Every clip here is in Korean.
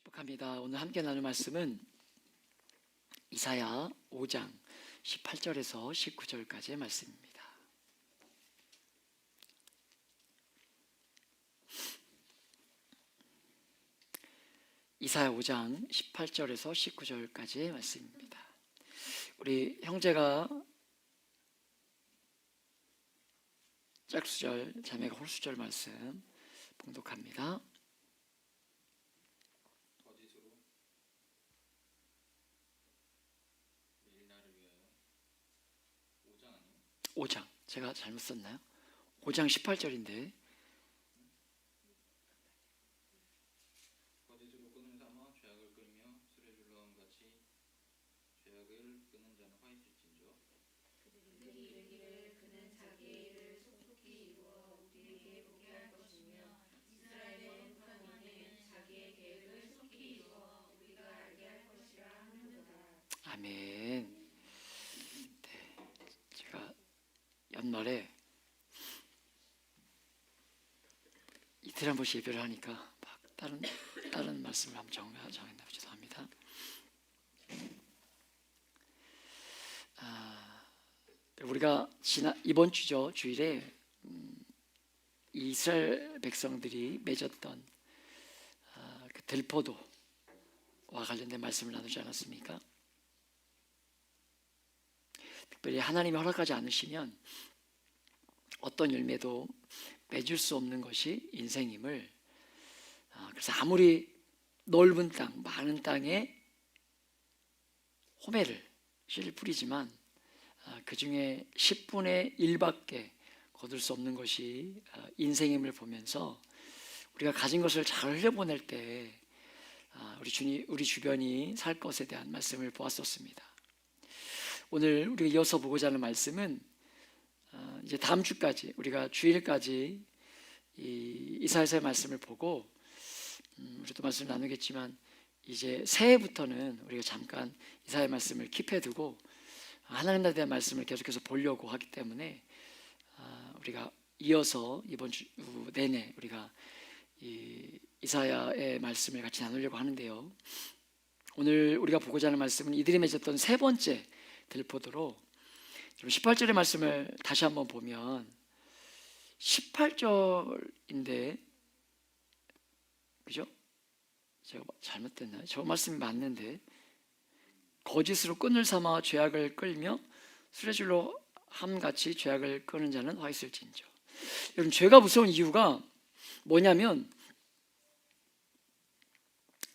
축복합니다. 오늘 함께 나눌 말씀은 이사야 5장 18절에서 19절까지의 말씀입니다. 이사야 5장 18절에서 19절까지의 말씀입니다. 우리 형제가 짝수절, 자매가 홀수절 말씀 봉독합니다. 5장, 제가 잘못 썼나요? 5장 18절인데 거짓으로 끈을 삼아 죄악을 끊으며 술에 줄러온 같이 죄악을 끊은 자는 화 있을진저. 그들이 이르기를 그는 자기의 일을 속속히 이루어 우리에게 보게 할 것이며 이스라엘의 북한 왕은 자기의 계획을 속히 이루어 우리가 알게 할 것이라 하는도다. 아멘. 네, 제가 연말에 이틀 한 번씩 예배를 하니까 막 다른 말씀을 한번 정했나 죄송합니다. 우리가 이번 주일에 이스라엘 백성들이 맺었던 그 들포도와 관련된 말씀을 나누지 않았습니까? 특별히 하나님이 허락하지 않으시면 어떤 열매도 맺을 수 없는 것이 인생임을, 그래서 아무리 넓은 땅, 많은 땅에 호메를 씨를 뿌리지만 그 중에 10분의 1밖에 거둘 수 없는 것이 인생임을 보면서 우리가 가진 것을 잘 흘려보낼 때 우리 주변이 살 것에 대한 말씀을 보았었습니다. 오늘 우리가 이어서 보고자 하는 말씀은 이제 다음 주까지, 우리가 주일까지 이사야서의 말씀을 보고 우리도 말씀을 나누겠지만 이제 새해부터는 우리가 잠깐 이사야 말씀을 킵해두고 하나님에 대한 말씀을 계속해서 보려고 하기 때문에 우리가 이어서 이번 주 내내 우리가 이사야의 말씀을 같이 나누려고 하는데요. 오늘 우리가 보고자 하는 말씀은 이들이 맺었던 세 번째 들포도로 18절의 말씀을 다시 한번 보면 18절인데, 그죠? 제가 잘못됐나요? 저 말씀이 맞는데, 거짓으로 끈을 삼아 죄악을 끌며 수레줄로 함같이 죄악을 끄는 자는 화 있을진저. 여러분, 죄가 무서운 이유가 뭐냐면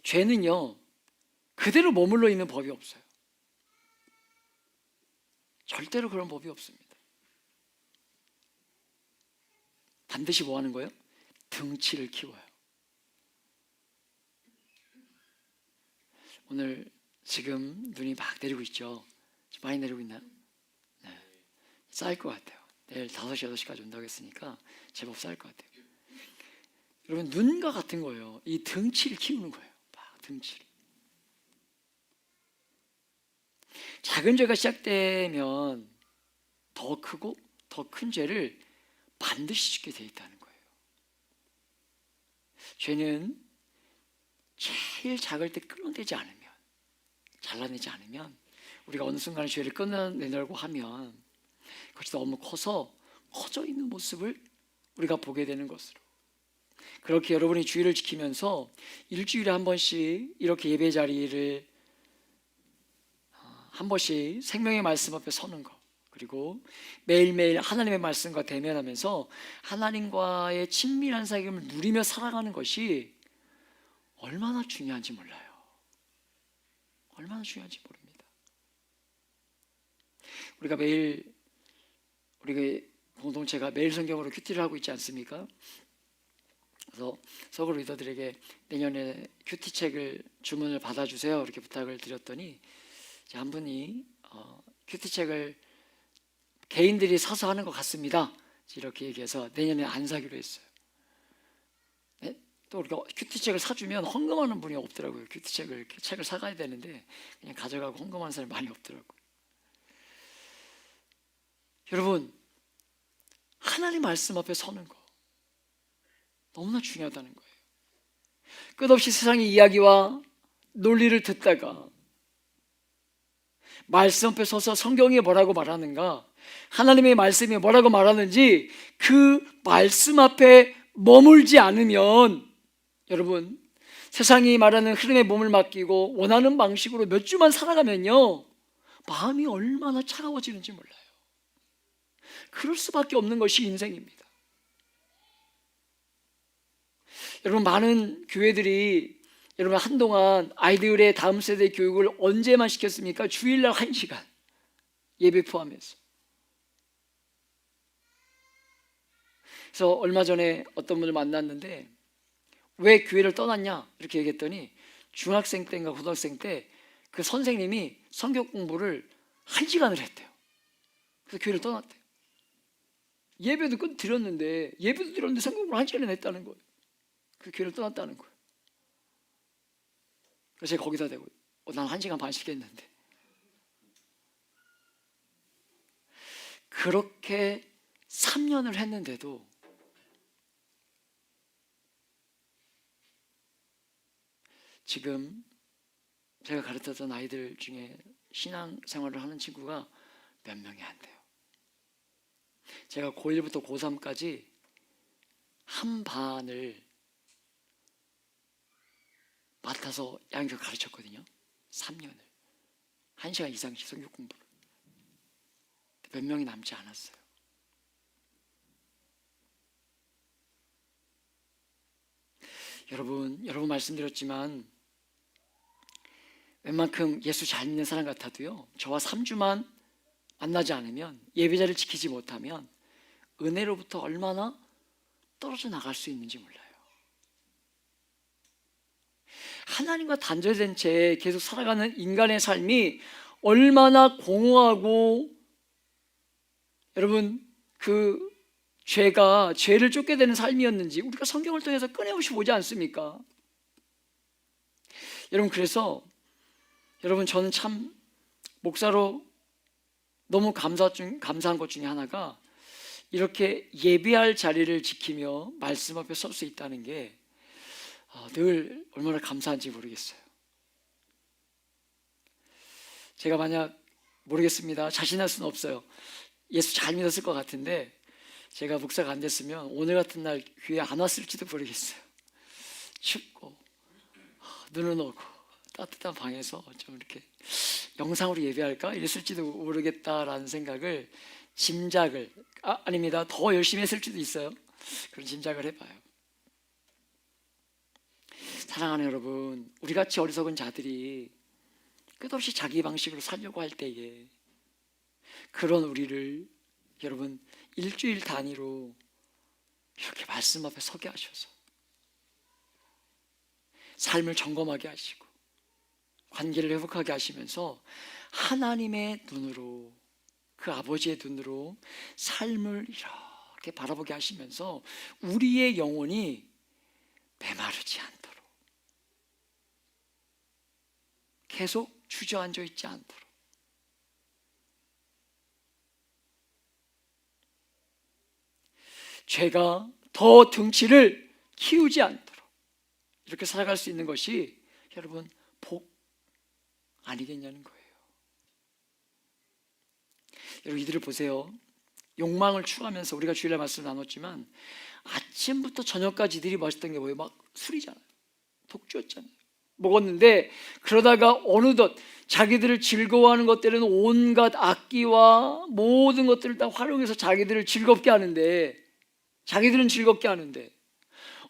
죄는요 그대로 머물러 있는 법이 없어요. 절대로 그런 법이 없습니다. 반드시 뭐 하는 거예요? 등치를 키워요. 오늘 지금 눈이 막 내리고 있죠? 많이 내리고 있나요? 네. 쌓일 것 같아요. 내일 5시, 8시까지 온다고 했으니까 제법 쌓일 것 같아요. 여러분, 눈과 같은 거예요. 이 등치를 키우는 거예요. 막 등치를. 작은 죄가 시작되면 더 크고 더 큰 죄를 반드시 짓게 되어 있다는 거예요. 죄는 제일 작을 때 끊어내지 않으면, 잘라내지 않으면, 우리가 어느 순간에 죄를 끊어내려고 하면 그것이 너무 커서 커져 있는 모습을 우리가 보게 되는 것으로, 그렇게 여러분이 주의를 지키면서 일주일에 한 번씩 이렇게 예배 자리를 한 번씩 생명의 말씀 앞에 서는 것, 그리고 매일매일 하나님의 말씀과 대면하면서 하나님과의 친밀한 사귐을 누리며 살아가는 것이 얼마나 중요한지 몰라요. 얼마나 중요한지 모릅니다. 우리가 공동체가 매일 성경으로 큐티를 하고 있지 않습니까? 그래서 서글 리더들에게 내년에 큐티 책을 주문을 받아주세요 이렇게 부탁을 드렸더니 한 분이 큐티 책을 개인들이 사서 하는 것 같습니다 이렇게 얘기해서 내년에 안 사기로 했어요. 네? 또 우리가 큐티 책을 사주면 헌금하는 분이 없더라고요. 큐티 책을 사가야 되는데 그냥 가져가고 헌금하는 사람이 많이 없더라고요. 여러분, 하나님 말씀 앞에 서는 거 너무나 중요하다는 거예요. 끝없이 세상의 이야기와 논리를 듣다가 말씀 앞에 서서 성경이 뭐라고 말하는가, 하나님의 말씀이 뭐라고 말하는지 그 말씀 앞에 머물지 않으면, 여러분, 세상이 말하는 흐름에 몸을 맡기고 원하는 방식으로 몇 주만 살아가면요, 마음이 얼마나 차가워지는지 몰라요. 그럴 수밖에 없는 것이 인생입니다. 여러분, 많은 교회들이 여러분 한동안 아이들의 다음 세대 교육을 언제만 시켰습니까? 주일날 1시간 예배 포함해서. 그래서 얼마 전에 어떤 분을 만났는데 왜 교회를 떠났냐 이렇게 얘기했더니 중학생 때인가 고등학생 때 그 선생님이 성경 공부를 1시간을 했대요. 그래서 교회를 떠났대요. 예배도 드렸는데 성경 공부를 1시간을 했다는 거예요. 그 교회를 떠났다는 거예요. 그래서 제가 거기다 대고 난 1시간 반씩 했는데, 그렇게 3년을 했는데도 지금 제가 가르쳤던 아이들 중에 신앙생활을 하는 친구가 몇 명이 안 돼요. 제가 고1부터 고3까지 한 반을 맡아서 양육을 가르쳤거든요. 3년을 1시간 이상씩 성경 공부를. 몇 명이 남지 않았어요. 여러분 말씀드렸지만 웬만큼 예수 잘 믿는 사람 같아도요, 저와 3주만 만나지 않으면, 예배자를 지키지 못하면 은혜로부터 얼마나 떨어져 나갈 수 있는지 몰라요. 하나님과 단절된 채 계속 살아가는 인간의 삶이 얼마나 공허하고, 여러분, 그 죄를 쫓게 되는 삶이었는지 우리가 성경을 통해서 끊임없이 보지 않습니까? 여러분, 그래서 여러분, 저는 참 목사로 너무 감사한 것 중에 하나가 이렇게 예배할 자리를 지키며 말씀 앞에 설 수 있다는 게 늘 얼마나 감사한지 모르겠어요. 제가 만약 모르겠습니다. 자신할 수는 없어요. 예수 잘 믿었을 것 같은데 제가 목사가 안 됐으면 오늘 같은 날 교회 안 왔을지도 모르겠어요. 춥고 눈은 오고 따뜻한 방에서 좀 이렇게 영상으로 예배할까 이랬을지도 모르겠다라는 생각을, 짐작을, 아닙니다, 더 열심히 했을지도 있어요. 그런 짐작을 해봐요. 사랑하는 여러분, 우리같이 어리석은 자들이 끝없이 자기 방식으로 살려고 할 때에 그런 우리를 여러분 일주일 단위로 이렇게 말씀 앞에 서게 하셔서 삶을 점검하게 하시고 관계를 회복하게 하시면서 하나님의 눈으로, 그 아버지의 눈으로 삶을 이렇게 바라보게 하시면서 우리의 영혼이 메마르지 않도록, 계속 주저앉아 있지 않도록, 죄가 더 등치를 키우지 않도록 이렇게 살아갈 수 있는 것이 여러분 복 아니겠냐는 거예요. 여러분, 이들을 보세요. 욕망을 추구하면서, 우리가 주일날 말씀을 나눴지만 아침부터 저녁까지 이들이 마셨던 게 뭐예요? 막 술이잖아요. 독주였잖아요. 먹었는데 그러다가 어느덧 자기들을 즐거워하는 것들은 온갖 악기와 모든 것들을 다 활용해서 자기들을 즐겁게 하는데,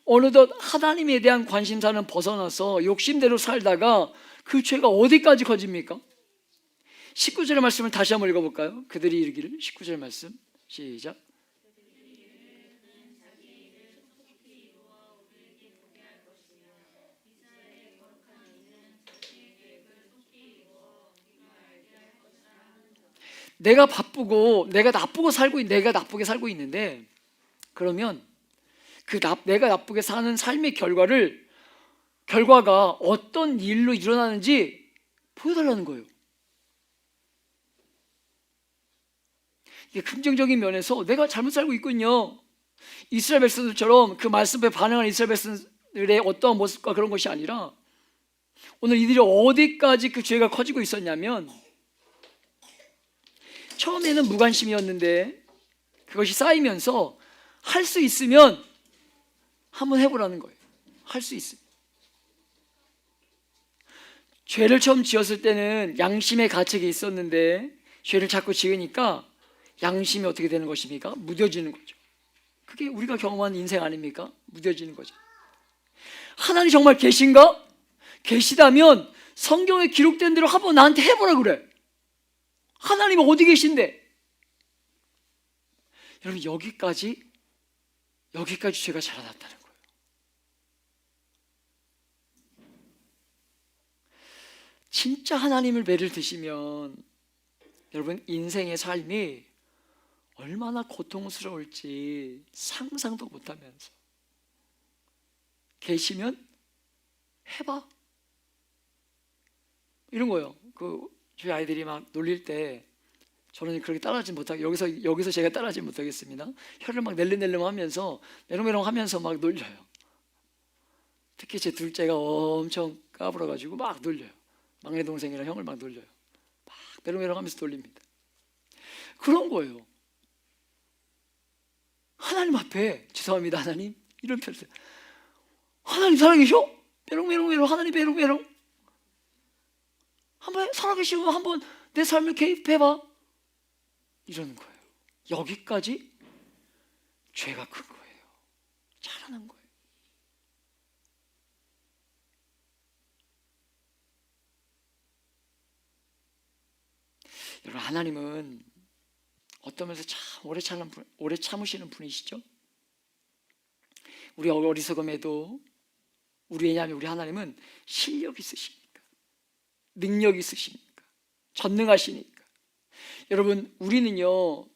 어느덧 하나님에 대한 관심사는 벗어나서 욕심대로 살다가 그 죄가 어디까지 커집니까? 19절의 말씀을 다시 한번 읽어볼까요? 그들이 이르기를, 19절 말씀 시작. 내가 바쁘고 내가 나쁘게 살고 있는데, 그러면 내가 나쁘게 사는 삶의 결과가 어떤 일로 일어나는지 보여달라는 거예요. 이게 긍정적인 면에서 내가 잘못 살고 있군요. 이스라엘 백성들처럼 그 말씀에 반응한 이스라엘 사람들의 어떠한 모습과 그런 것이 아니라 오늘 이들이 어디까지 그 죄가 커지고 있었냐면 처음에는 무관심이었는데 그것이 쌓이면서 할 수 있으면 한번 해보라는 거예요. 할 수 있으면. 죄를 처음 지었을 때는 양심의 가책이 있었는데 죄를 자꾸 지으니까 양심이 어떻게 되는 것입니까? 무뎌지는 거죠. 그게 우리가 경험한 인생 아닙니까? 무뎌지는 거죠. 하나님 정말 계신가? 계시다면 성경에 기록된 대로 한번 나한테 해보라 그래. 하나님 어디 계신데? 여러분 여기까지 죄가 자라났다는 거예요. 진짜 하나님을 매를 드시면 여러분 인생의 삶이 얼마나 고통스러울지 상상도 못하면서 계시면 해봐 이런 거예요. 저희 아이들이 막 놀릴 때 저는 그렇게 따라하지 못하게 여기서 제가 따라하지 못하겠습니다. 혀를 막 낼름낼름 하면서 메롱메롱 하면서 막 놀려요. 특히 제 둘째가 엄청 까불어가지고 막 놀려요. 막내 동생이랑 형을 막 놀려요. 막 메롱메롱 하면서 놀립니다. 그런 거예요. 하나님 앞에 죄송합니다 하나님 이런 표현. 하나님 살아계셔? 메롱메롱 하나님 메롱메롱. 한번 살아계시고 한번 내 삶을 개입해봐 이러는 거예요. 여기까지 죄가 큰 거예요. 자라난 거예요. 여러분 하나님은 어떤 면에서 참 오래 참으시는 분이시죠. 우리 어리석음에도 왜냐하면 우리 하나님은 실력 있으시니까 능력 있으시니까 전능하시니까. 여러분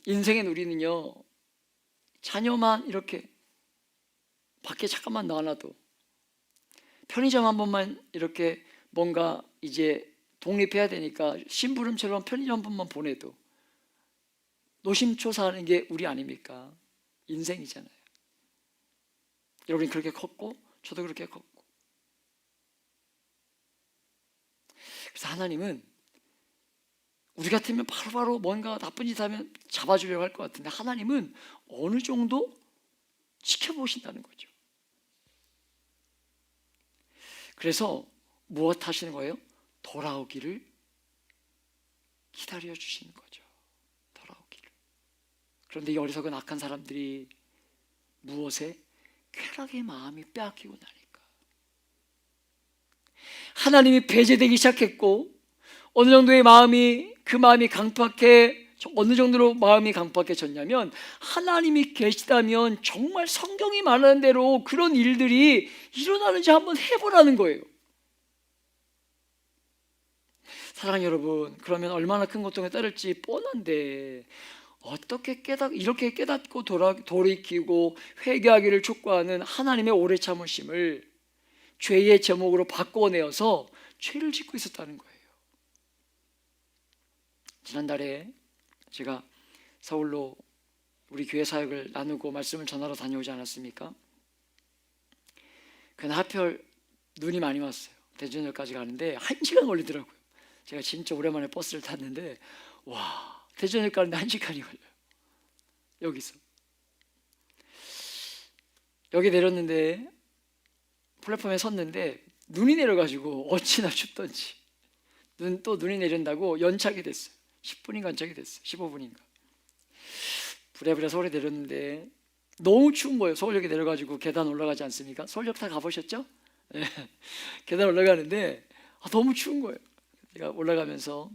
인생의 우리는요 자녀만 이렇게 밖에 잠깐만 나와놔도 편의점 한 번만 이렇게 뭔가 이제 독립해야 되니까 심부름처럼 편의점 한 번만 보내도 노심초사하는 게 우리 아닙니까? 인생이잖아요. 여러분이 그렇게 컸고 저도 그렇게 컸고. 그래서 하나님은 우리 같으면 바로바로 뭔가 나쁜 짓 하면 잡아주려고 할 것 같은데 하나님은 어느 정도 지켜보신다는 거죠. 그래서 무엇 하시는 거예요? 돌아오기를 기다려 주시는 거죠. 돌아오기를. 그런데 이 어리석은 악한 사람들이 무엇에? 쾌락의 마음이 빼앗기고 나니까 하나님이 배제되기 시작했고 어느 정도의 그 마음이 어느 정도로 마음이 강팍해졌냐면 하나님이 계시다면 정말 성경이 말하는 대로 그런 일들이 일어나는지 한번 해보라는 거예요. 사랑하는 여러분, 그러면 얼마나 큰 고통에 따를지 뻔한데 어떻게 이렇게 깨닫고 돌이키고 회개하기를 촉구하는 하나님의 오래 참으심을 죄의 제목으로 바꿔내어서 죄를 짓고 있었다는 거예요. 지난달에 제가 서울로 우리 교회 사역을 나누고 말씀을 전하러 다녀오지 않았습니까? 그날 하필 눈이 많이 왔어요. 대전역까지 가는데 1시간 걸리더라고요. 제가 진짜 오랜만에 버스를 탔는데 와, 대전역 가는데 1시간이 걸려요. 여기서 여기 내렸는데 플랫폼에 섰는데 눈이 내려가지고 어찌나 춥던지 눈이 내린다고 연착이 됐어요. 10분인가 연착이 됐어요. 15분인가. 부랴부랴 서울에 내렸는데 너무 추운 거예요. 서울역에 내려가지고 계단 올라가지 않습니까? 서울역 다 가보셨죠? 네. 계단 올라가는데 너무 추운 거예요. 제가 올라가면서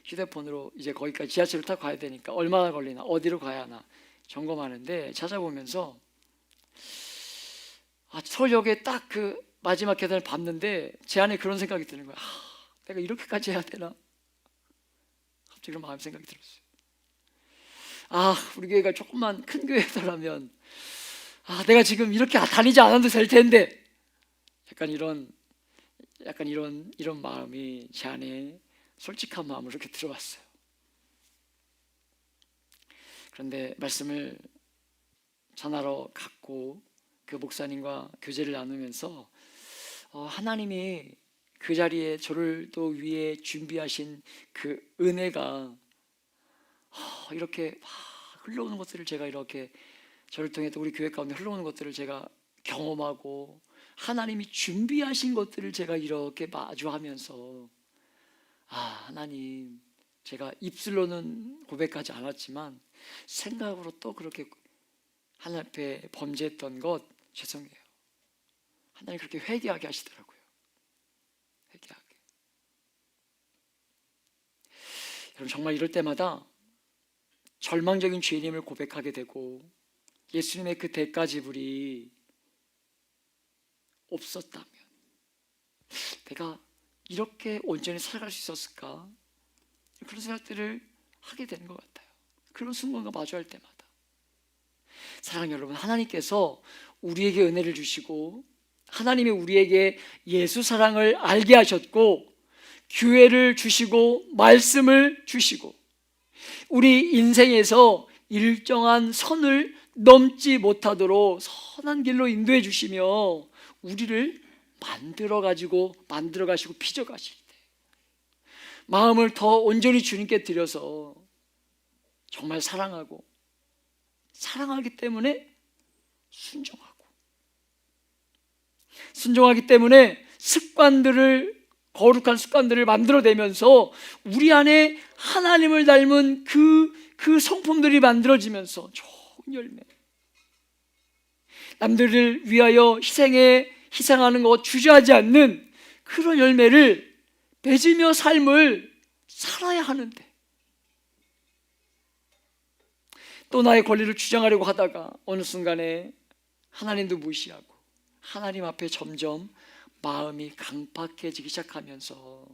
휴대폰으로 이제 거기까지 지하철을 타고 가야 되니까 얼마나 걸리나 어디로 가야 하나 점검하는데 찾아보면서 서울역에 딱 그 마지막 계단을 밟는데 제 안에 그런 생각이 드는 거예요. 내가 이렇게까지 해야 되나? 갑자기 그런 마음 생각이 들었어요. 우리 교회가 조금만 큰 교회더라면 내가 지금 이렇게 다니지 않아도 될 텐데 약간 이런 마음이 제 안에 솔직한 마음으로 이렇게 들어왔어요. 그런데 말씀을 전하러 갔고 그 목사님과 교제를 나누면서 하나님이 그 자리에 저를 또 위해 준비하신 그 은혜가 이렇게 막 흘러오는 것들을 제가 이렇게 저를 통해 또 우리 교회 가운데 흘러오는 것들을 제가 경험하고 하나님이 준비하신 것들을 제가 이렇게 마주하면서 하나님, 제가 입술로는 고백하지 않았지만 생각으로 또 그렇게 하나님 앞에 범죄했던 것 죄송해요. 하나님 그렇게 회개하게 하시더라고요. 회개하게. 여러분, 정말 이럴 때마다 절망적인 죄인임을 고백하게 되고 예수님의 그 대가 지불이 없었다면 내가 이렇게 온전히 살아갈 수 있었을까? 그런 생각들을 하게 되는 것 같아요. 그런 순간과 마주할 때마다. 사랑하는 여러분, 하나님께서 우리에게 은혜를 주시고 하나님이 우리에게 예수 사랑을 알게 하셨고 교회를 주시고 말씀을 주시고 우리 인생에서 일정한 선을 넘지 못하도록 선한 길로 인도해 주시며 우리를 만들어 가시고 빚어 가실 때 마음을 더 온전히 주님께 드려서 정말 사랑하기 때문에 순종하기 때문에 거룩한 습관들을 만들어내면서 우리 안에 하나님을 닮은 그 성품들이 만들어지면서 좋은 열매, 남들을 위하여 희생하는 것 주저하지 않는 그런 열매를 맺으며 삶을 살아야 하는데 또 나의 권리를 주장하려고 하다가 어느 순간에 하나님도 무시하고 하나님 앞에 점점 마음이 강팍해지기 시작하면서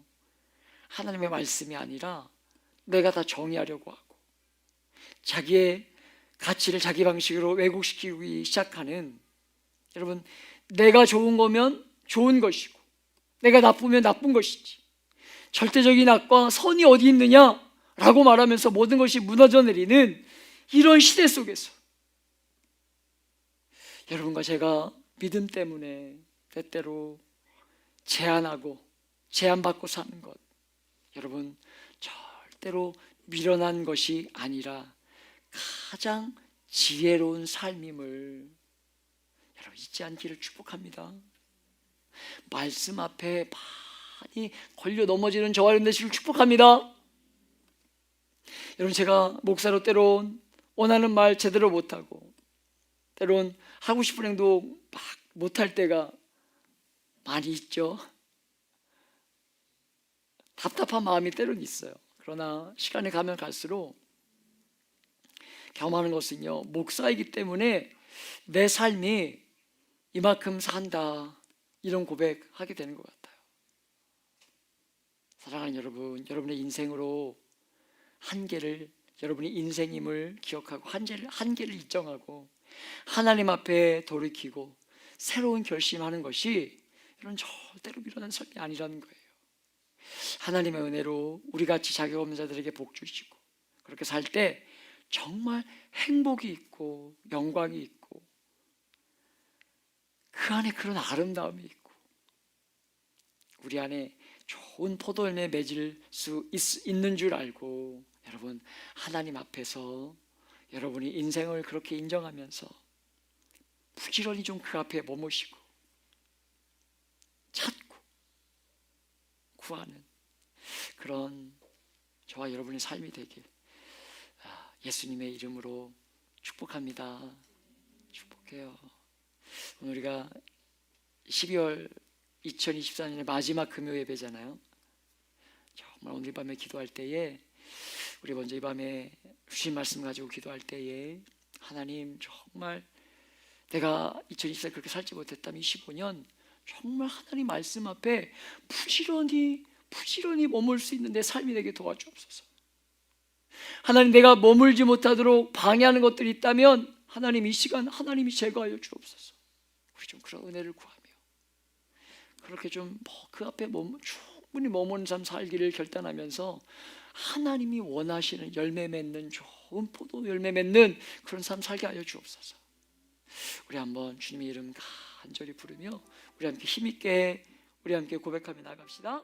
하나님의 말씀이 아니라 내가 다 정의하려고 하고 자기의 가치를 자기 방식으로 왜곡시키기 시작하는, 여러분, 내가 좋은 거면 좋은 것이고 내가 나쁘면 나쁜 것이지 절대적인 악과 선이 어디 있느냐라고 말하면서 모든 것이 무너져 내리는 이런 시대 속에서 여러분과 제가 믿음 때문에 때때로 제한받고 사는 것, 여러분, 절대로 미련한 것이 아니라 가장 지혜로운 삶임을 여러분 잊지 않기를 축복합니다. 말씀 앞에 많이 걸려 넘어지는 저와 여러분 되시기를 축복합니다. 여러분, 제가 목사로 때론 원하는 말 제대로 못하고 때론 하고 싶은 행동 막 못할 때가 많이 있죠. 답답한 마음이 때론 있어요. 그러나 시간이 가면 갈수록 경험하는 것은요, 목사이기 때문에 내 삶이 이만큼 산다, 이런 고백하게 되는 것 같아요. 사랑하는 여러분, 여러분의 인생으로 한계를, 여러분이 인생임을 기억하고 한계를 인정하고 하나님 앞에 돌이키고 새로운 결심하는 것이 여러분 절대로 미련한 삶이 아니라는 거예요. 하나님의 은혜로 우리같이 자격 없는 자들에게 복 주시고 그렇게 살 때 정말 행복이 있고 영광이 있고 그 안에 그런 아름다움이 있고 우리 안에 좋은 포도열매 맺을 수 있는 줄 알고, 여러분, 하나님 앞에서 여러분이 인생을 그렇게 인정하면서 부지런히 좀 그 앞에 머무시고 찾고 구하는 그런 저와 여러분의 삶이 되길 예수님의 이름으로 축복합니다. 축복해요. 오늘 우리가 12월 2024년의 마지막 금요 예배잖아요. 정말 오늘 밤에 기도할 때에 우리 먼저 이 밤에 주신 말씀 가지고 기도할 때에 하나님, 정말 내가 2024년 그렇게 살지 못했다면 25년 정말 하나님 말씀 앞에 부지런히 머물 수 있는 내 삶이 되게 도와주옵소서. 하나님, 내가 머물지 못하도록 방해하는 것들이 있다면 하나님 이 시간 하나님이 제거하여 주옵소서. 우리 좀 그런 은혜를 구하며 그렇게 좀 그 앞에 충분히 머무는 삶 살기를 결단하면서 하나님이 원하시는 열매 맺는 좋은 포도 열매 맺는 그런 삶 살게 하여 주옵소서. 우리 한번 주님의 이름 간절히 부르며 우리 함께 힘있게 우리 함께 고백하며 나갑시다.